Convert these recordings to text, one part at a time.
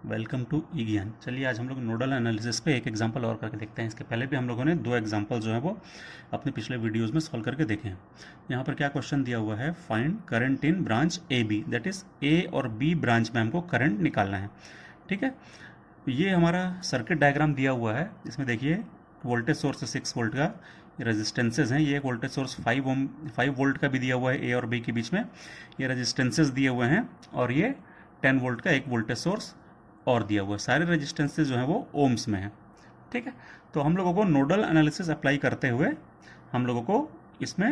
Welcome to ई ज्ञान। चलिए आज हम लोग नोडल एनालिसिस पे एक एग्जांपल और करके देखते हैं। इसके पहले भी हम लोगों ने दो एग्जांपल जो है वो अपने पिछले वीडियोस में सॉल्व करके देखे हैं। यहाँ पर क्या क्वेश्चन दिया हुआ है, find current in branch A B, that is A और बी ब्रांच में हमको करंट निकालना है। ठीक है, ये हमारा सर्किट डायग्राम दिया हुआ है। इसमें देखिए वोल्टेज सोर्स 6 वोल्ट का, रेजिस्टेंसेज हैं। ये एक वोल्टेज सोर्स 5 वोल्ट का भी दिया हुआ है ए और बी के बीच में। ये रेजिस्टेंसेज दिए हुए हैं और ये 10 वोल्ट का एक वोल्टेज सोर्स और दिया हुआ है। सारे रेजिस्टेंसेज जो हैं वो ओम्स में हैं। ठीक है, तो हम लोगों को नोडल एनालिसिस अप्लाई करते हुए हम लोगों को इसमें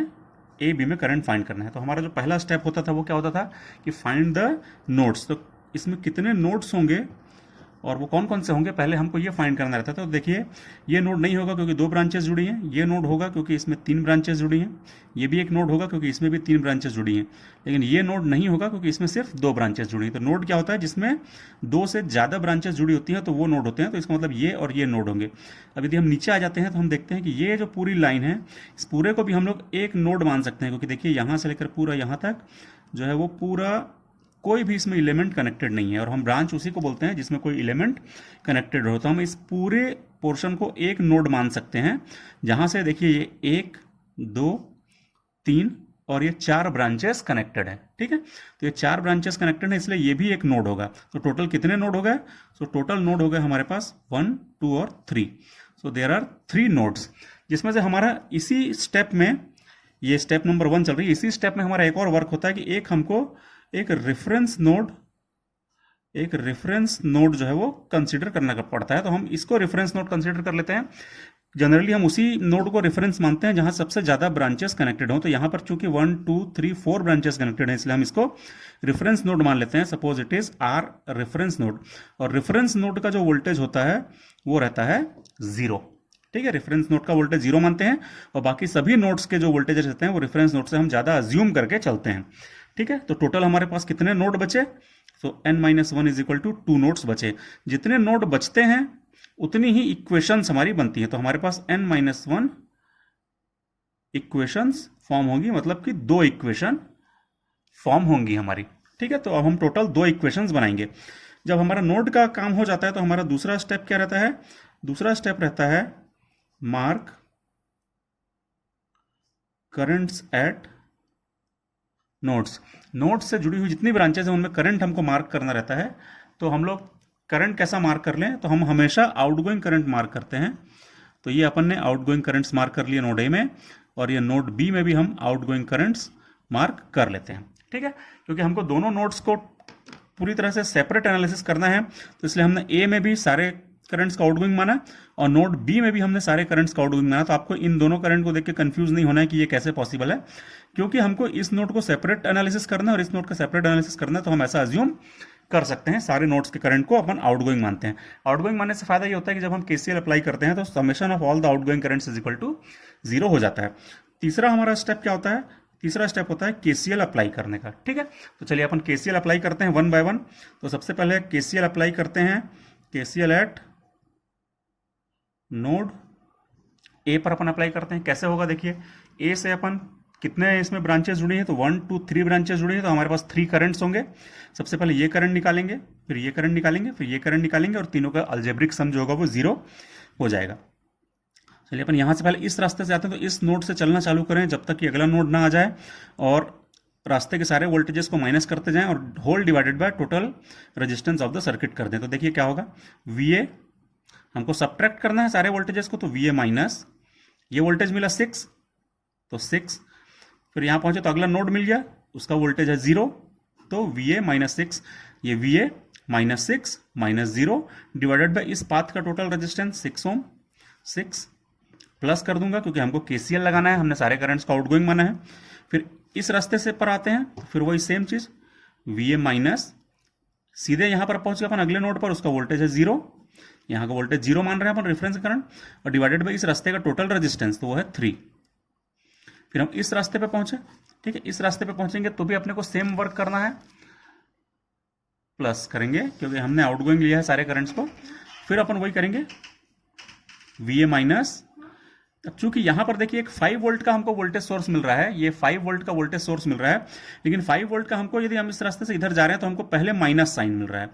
ए बी में करंट फाइंड करना है। तो हमारा जो पहला स्टेप होता था वो क्या होता था कि फाइंड द नोड्स। तो इसमें कितने नोड्स होंगे और वो कौन कौन से होंगे पहले हमको ये फाइंड करना रहता था। तो देखिए ये नोड नहीं होगा क्योंकि 2 ब्रांचेस जुड़ी हैं, ये नोड होगा क्योंकि इसमें 3 ब्रांचेस जुड़ी हैं, ये भी एक नोड होगा क्योंकि इसमें भी 3 ब्रांचेस जुड़ी हैं, लेकिन ये नोड नहीं होगा क्योंकि इसमें सिर्फ 2 ब्रांचेस जुड़ी हैं। तो नोड क्या होता है, जिसमें 2 से ज़्यादा ब्रांचेस जुड़ी होती हैं तो वो नोड होते हैं। तो इसका मतलब ये और ये नोड होंगे। अब यदि हम नीचे आ जाते हैं तो हम देखते हैं कि ये जो पूरी लाइन है, इस पूरे को भी हम लोग एक नोड मान सकते हैं, क्योंकि देखिए यहाँ से लेकर पूरा यहाँ तक जो है वो पूरा कोई भी इसमें इलेमेंट कनेक्टेड नहीं है, और हम ब्रांच उसी को बोलते हैं जिसमें कोई इलेमेंट कनेक्टेड हो। तो हम इस पूरे पोर्शन को एक नोड मान सकते हैं, जहां से देखिए ये 1 2 3 और ये 4 ब्रांचेस कनेक्टेड है। ठीक है, तो ये 4 ब्रांचेस कनेक्टेड है, इसलिए ये भी एक नोड होगा। तो टोटल कितने नोड हो गए? सो टोटल नोड हो गए हमारे पास 1 2 और 3। सो देयर आर 3 नोड्स, जिसमें से हमारा इसी स्टेप में, ये स्टेप नंबर 1 चल रही है, इसी स्टेप में हमारा एक और वर्क होता है कि एक हमको एक रेफरेंस नोड जो है वो कंसीडर करना पड़ता है। तो हम इसको रेफरेंस नोड कंसीडर कर लेते हैं। जनरली हम उसी नोड को रेफरेंस मानते हैं जहां सबसे ज्यादा ब्रांचेस कनेक्टेड हो। तो यहां पर चूंकि 1 2 3 4 ब्रांचेस कनेक्टेड हैं, इसलिए हम इसको रेफरेंस नोड मान लेते हैं। Suppose it is our reference node, और रेफरेंस नोड का जो वोल्टेज होता है वो रहता है 0। ठीक है, रेफरेंस नोड का वोल्टेज 0 मानते हैं, और बाकी सभी नोड्स के जो वोल्टेज रहते हैं वो रेफरेंस नोड से हम ज्यादा अज्यूम करके चलते हैं। ठीक है, तो टोटल हमारे पास कितने नोड बचे? So n-1 is equal to 2 nodes बचे। जितने नोड बचते हैं उतनी ही इक्वेशंस हमारी बनती हैं। तो हमारे पास n-1 इक्वेशंस फॉर्म होंगी, मतलब कि 2 इक्वेशन फॉर्म होंगी हमारी। ठीक है, तो अब हम टोटल 2 इक्वेशंस बनाएंगे। जब हमारा नोड का काम हो जाता है तो हमारा दूसरा स्टेप क्या रहता है? दूसरा स्टेप रहता है mark currents at nodes. Nodes से जुड़ी हुई जितनी ब्रांचेस हैं उनमें करंट हमको मार्क करना रहता है। तो हम लोग करंट कैसा मार्क कर लें? तो हम हमेशा आउटगोइंग करंट मार्क करते हैं। तो ये अपन ने आउटगोइंग करंट्स मार्क कर लिए नोड ए में, और ये नोड बी में भी हम आउटगोइंग करंट्स मार्क कर लेते हैं। ठीक है, क्योंकि हमको दोनों नोड्स को पूरी तरह से सेपरेट एनालिसिस करना है, तो इसलिए हमने ए में भी सारे करंट्स का आउटगोइंग माना और नोड बी में भी हमने सारे करंट्स का आउटगोइंग माना। तो आपको इन दोनों करंट को देख के कंफ्यूज नहीं होना है कि ये कैसे पॉसिबल है, क्योंकि हमको इस नोड को सेपरेट एनालिसिस करना है और इस नोड का सेपरेट एनालिसिस करना है। तो हम ऐसा अज्यूम कर सकते हैं, सारे नोड्स के करंट को अपन आउटगोइंग मानते हैं। आउटगोइंग मानने से फायदा ये होता है कि जब हम केसीएल अप्लाई करते हैं तो summation of all the outgoing currents is equal to 0 हो जाता है। तीसरा हमारा स्टेप क्या होता है? तीसरा स्टेप होता है केसीएल अप्लाई करने का। ठीक है, तो चलिए अपन केसीएल अप्लाई करते हैं 1 बाय 1। तो सबसे पहले केसीएल अप्लाई करते हैं। केसीएल एट नोड ए पर अपन अप्लाई करते हैं। कैसे होगा? देखिए, ए से अपन कितने इसमें ब्रांचेस जुड़ी हैं? तो 1 2 3 ब्रांचेस जुड़ी हैं, तो हमारे पास 3 करंट्स होंगे। सबसे पहले ये करंट निकालेंगे, फिर ये करंट निकालेंगे, फिर ये करंट निकालेंगे, और तीनों का अलजेब्रिक सम जो होगा वो 0 हो जाएगा। चलिए अपन यहां से पहले इस रास्ते से आते हैं। तो इस नोड से चलना चालू करें जब तक कि अगला नोड ना आ जाए, और रास्ते के सारे वोल्टेजेस को माइनस करते जाएं और whole divided by total resistance of the circuit कर दें। तो देखिए क्या होगा, VA हमको सब्ट्रैक्ट करना है सारे वोल्टेजेस को, तो VA माइनस, ये वोल्टेज मिला 6, तो 6, फिर यहां पहुंचे तो अगला नोड मिल गया, उसका वोल्टेज है 0, तो VA माइनस 6, ये VA minus 6 minus 0 divided by इस पाथ का टोटल रेजिस्टेंस 6 ओम, 6 प्लस कर दूंगा क्योंकि हमको केसीएल लगाना है, हमने सारे करंट्स का आउटगोइंग माना है। फिर इस रास्ते से पर आते हैं, तो फिर वही सेम चीज, VA माइनस, सीधे यहां पर पहुंच गए अपन अगले नोड पर, उसका वोल्टेज है 0, यहां का वोल्टेज 0 मान रहे हैं अपन रेफरेंस करंट, और डिवाइडेड बाय इस रास्ते का टोटल रेजिस्टेंस, तो वो है 3। फिर हम इस रास्ते पे पहुंचे। ठीक है, इस रास्ते पे पहुंचेंगे तो भी अपने को सेम वर्क करना है, प्लस करेंगे क्योंकि हमने आउटगोइंग लिया है सारे करंट्स को। फिर अपन वही करेंगे, VA माइनस। अब चूंकि यहां पर देखिए एक 5 वोल्ट का हमको वोल्टेज सोर्स मिल रहा है, ये 5 वोल्ट का वोल्टेज सोर्स मिल रहा है, लेकिन 5 वोल्ट का हमको, यदि हम इस रास्ते से इधर जा रहे हैं तो हमको पहले माइनस साइन मिल रहा है।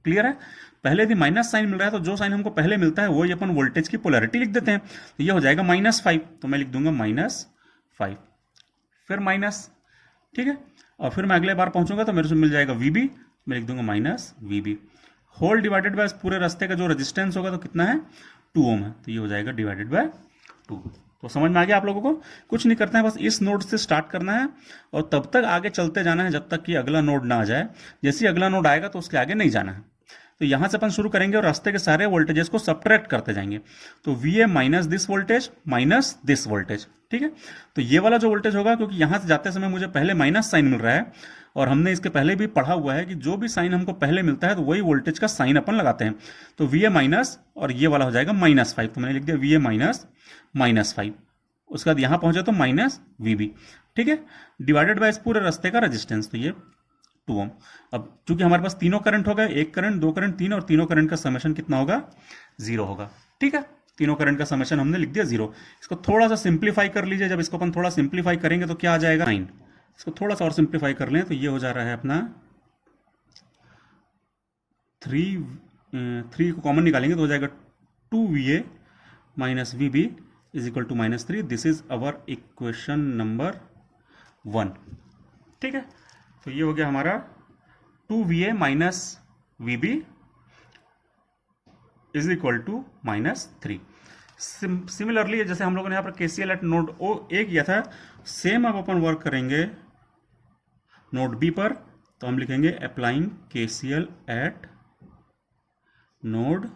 क्लियर है? पहले यदि माइनस साइन मिल रहा है तो जो साइन हमको पहले मिलता है वही अपन वोल्टेज की पोलैरिटी लिख देते हैं। तो ये हो जाएगा -5, तो मैं लिख दूंगा -5, फिर माइनस, ठीक है। और फिर मैं अगले बार पहुंचूंगा तो मेरे से मिल जाएगा VB, मैं लिख दूंगा -VB, होल डिवाइडेड बाय पूरे रास्ते का जो रेजिस्टेंस होगा तो कितना है, 2 ओम है, तो ये हो जाएगा डिवाइडेड बाय 2। तो समझ में आ गया आप लोगों को? कुछ नहीं करते हैं, बस इस नोड से स्टार्ट करना है और तब तक आगे चलते जाना है जब तक कि अगला नोड ना आ जाए। जैसे ही अगला नोड आएगा तो उसके आगे नहीं जाना है। तो यहां से अपन शुरू करेंगे और रास्ते के सारे वोल्टेजेस को सब्ट्रैक्ट करते जाएंगे। तो VA माइनस दिस वोल्टेज, ठीक है। तो ये वाला जो वोल्टेज होगा, क्योंकि यहां से जाते समय मुझे पहले माइनस साइन मिल रहा है और हमने इसके पहले भी पढ़ा हुआ है कि जो भी साइन हमको पहले मिलता है तो वही वोल्टेज का साइन अपन लगाते हैं। तो VA माइनस और ये वाला हो जाएगा -5, तो मैंने लिख दिया VA -5। उसके बाद यहां पहुंचे तो -VB, ठीक है, डिवाइडेड बाय इस पूरे रास्ते का रेजिस्टेंस, तो ये 2 ओम। अब चूंकि हमारे पास तीनों करंट हो गए, 1 करंट, 2 करंट, 3, और तीनों करंट का समेशन कितना होगा, 0 होगा, ठीक है। तीनों करंट का समेशन हमने लिख दिया 0। इसको थोड़ा सा सिंप्लीफाई कर लीजिए। जब इसको अपन थोड़ा सिंप्लीफाई करेंगे तो क्या आ जाएगा, 9। इसको थोड़ा सा और सिंप्लीफाई कर लें तो ये हो जा रहा है अपना 3 को कॉमन निकालेंगे तो हो जाएगा 2VA minus VB is equal to -3। This is our equation number 1, ठीक है। तो ये हो गया हमारा 2VA minus VB is equal to -3। Similarly जैसे हम लोगों ने यहाँ पर KCL एट नोड A किया था, सेम अब अपन वर्क करेंगे नोड B पर। तो हम लिखेंगे applying KCL eight node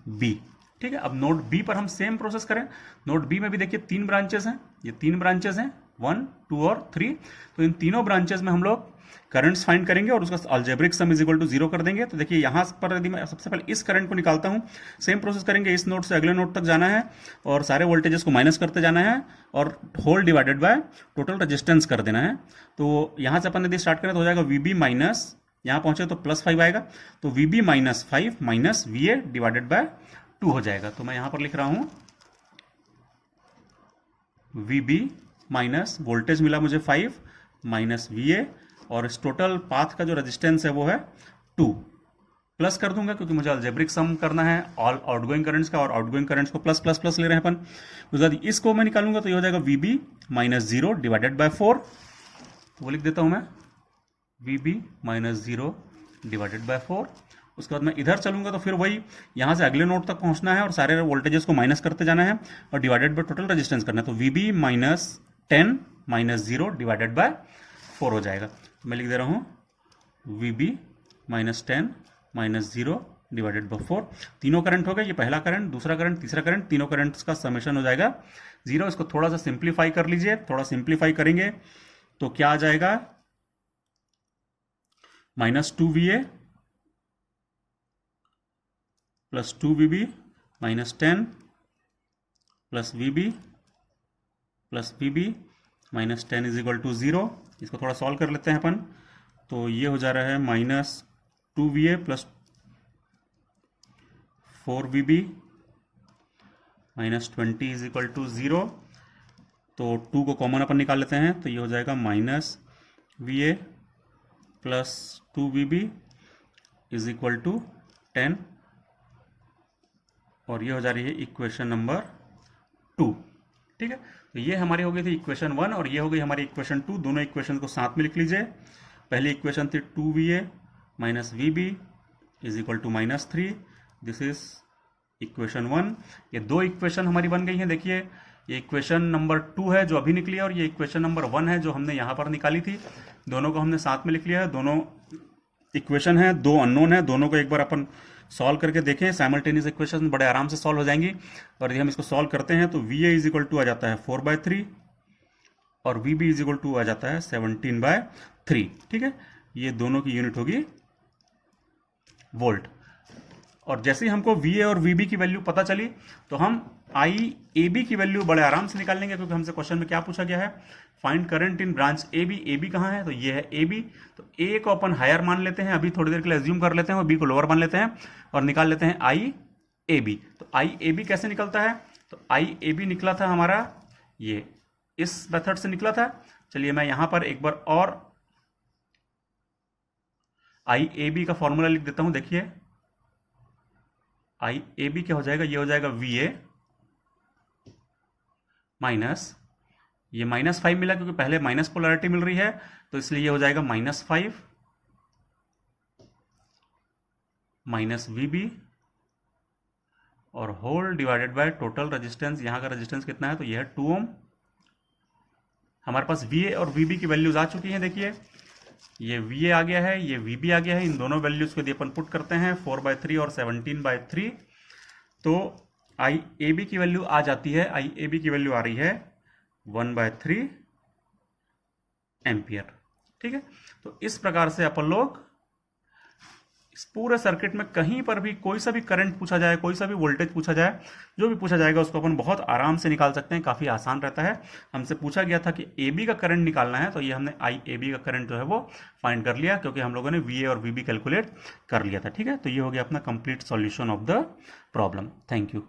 B, ठीक है। अब नोड B पर हम सेम प्रोसेस करें। नोड B में भी देखिए 3 ब्रांचेस हैं, ये 3 ब्रांचेस हैं, 1, 2 और 3। तो इन तीनों ब्रांचेस में हम लोग करंट्स फाइंड करेंगे और उसका algebraic sum is equal to 0 कर देंगे। तो देखिए यहां पर यदि मैं सबसे पहले इस करंट को निकालता हूं, सेम प्रोसेस करेंगे, इस नोड से अगले नोड तक जाना है और सारे वोल्टेजेस को माइनस करते जाना है और whole divided by total resistance कर देना है। तो यहां से अपन यदि स्टार्ट करें तो हो जाएगा VB माइनस, यहां पहुंचे तो +5 आएगा, तो VB -5 minus VA divided by 2 हो जाएगा। तो मैं यहां पर लिख रहा हूं VB माइनस वोल्टेज मिला मुझे 5 माइनस VA, और इस टोटल पाथ का जो रेजिस्टेंस है वो है 2, प्लस कर दूंगा क्योंकि मुझे अलजेब्रिक सम करना है ऑल आउटगोइंग करंट्स का, और आउटगोइंग करंट्स को प्लस प्लस प्लस ले रहे हैं अपन। उसके बाद इसको मैं निकालूंगा तो ये हो जाएगा VB -0 डिवाइडेड बाय 4, तो वो लिख देता हूं मैं VB -0 डिवाइडेड बाय 4। उसके बाद मैं इधर चलूंगा तो फिर वही यहां से अगले नोड तक पहुंचना है और सारे वोल्टेजेस को माइनस करते जाना है और डिवाइडेड बाय टोटल रेजिस्टेंस करना है। तो VB -10 -0 डिवाइडेड बाय 4 हो जाएगा। तो मैं लिख दे रहा हूं VB -10 -0 डिवाइडेड बाय 4। तीनों करंट हो गए, ये पहला करंट, दूसरा करंट, तीसरा करंट, तीनों करंट्स का समेशन हो जाएगा 0। इसको थोड़ा सा सिंप्लीफाई कर लीजिए, थोड़ा सिंप्लीफाई करेंगे तो क्या आ जाएगा, -2VA plus 2VB -10 plus VB plus VB -10 is equal to 0। इसको थोड़ा सॉल्व कर लेते हैं अपन। तो ये हो जा रहा है -2VA plus 4VB -20 is equal to 0। तो 2 को कॉमन अपन निकाल लेते हैं तो ये हो जाएगा -VA plus 2VB is equal to 10, और ये हो जा रही है इक्वेशन नंबर 2, ठीक है। तो ये हमारी हो गई थी इक्वेशन 1 और ये हो गई हमारी इक्वेशन 2। दोनों इक्वेशन को साथ में लिख लीजिए। पहली इक्वेशन थी 2VA minus VB is equal to -3, this is equation 1। ये 2 इक्वेशन हमारी बन गई हैं। देखिए ये इक्वेशन नंबर 2 है जो अभी निकली है और ये इक्वेशन नंबर 1 है जो हमने यहाँ पर निकाली थी। दोनों को हमने साथ में लिख लिया है। दोनों इक्वेशन है, 2 अननोन है, दोनों को एक बार अपन सॉल्व करके देखें। साइमल्टेनियस इक्वेशन बड़े आराम से सॉल्व हो जाएंगी। और यदि हम इसको सॉल्व करते हैं तो VA इज इक्वल टू आ जाता है 4/3 और VB इज इक्वल टू आ जाता है 17/3, ठीक है। ये दोनों की यूनिट होगी वोल्ट। और जैसे ही हमको VA और VB की वैल्यू पता चली तो हम IAB की वैल्यू बड़े आराम से निकाल लेंगे, क्योंकि हमसे क्वेश्चन में क्या पूछा गया है, find current in branch AB। AB कहाँ है, तो ये है AB। तो A को अपन हायर मान लेते हैं, अभी थोड़ी देर के लिए एज्यूम कर लेते हैं, और B को लोअर मान लेते हैं और निकाल लेते हैं IAB। तो IAB कैसे निकलता है, तो IAB निकला था हमारा ये इस मेथड से निकला था। चलिए मैं यहां पर एक बार और आई ए बी का फॉर्मूला लिख देता हूं, देखिए आई ए बी क्या हो जाएगा, ये हो जाएगा वी ए माइनस, ये -5 मिला क्योंकि पहले माइनस पोलैरिटी मिल रही है, तो इसलिए ये हो जाएगा -5 माइनस वी बी और whole divided by total resistance. यहाँ का रेजिस्टेंस कितना है, तो ये है 2 ओम। हमारे पास वी ए और वी बी की वैल्यूज आ चुकी हैं, देखिए ये वी ए आ गया है, ये वी बी आ गया है, इन दोनों वैल्यूज को यदि अपन पुट करते हैं 4/3 और 17/3, तो आई ए बी की वैल्यू आ जाती है, आई ए बी की वैल्यू आ रही है 1/3 एम्पियर। ठीक है, तो इस प्रकार से अपन लोग इस पूरे सर्किट में कहीं पर भी कोई सा भी करंट पूछा जाए, कोई सा भी वोल्टेज पूछा जाए, जो भी पूछा जाएगा उसको अपन बहुत आराम से निकाल सकते हैं, काफ़ी आसान रहता है। हमसे पूछा गया था कि ए बी का करंट निकालना है, तो ये हमने आई ए बी का करंट जो है वो फाइंड कर लिया, क्योंकि हम लोगों ने वी ए और वी बी कैलकुलेट कर लिया था। ठीक है, तो ये हो गया अपना complete solution of the problem. Thank you.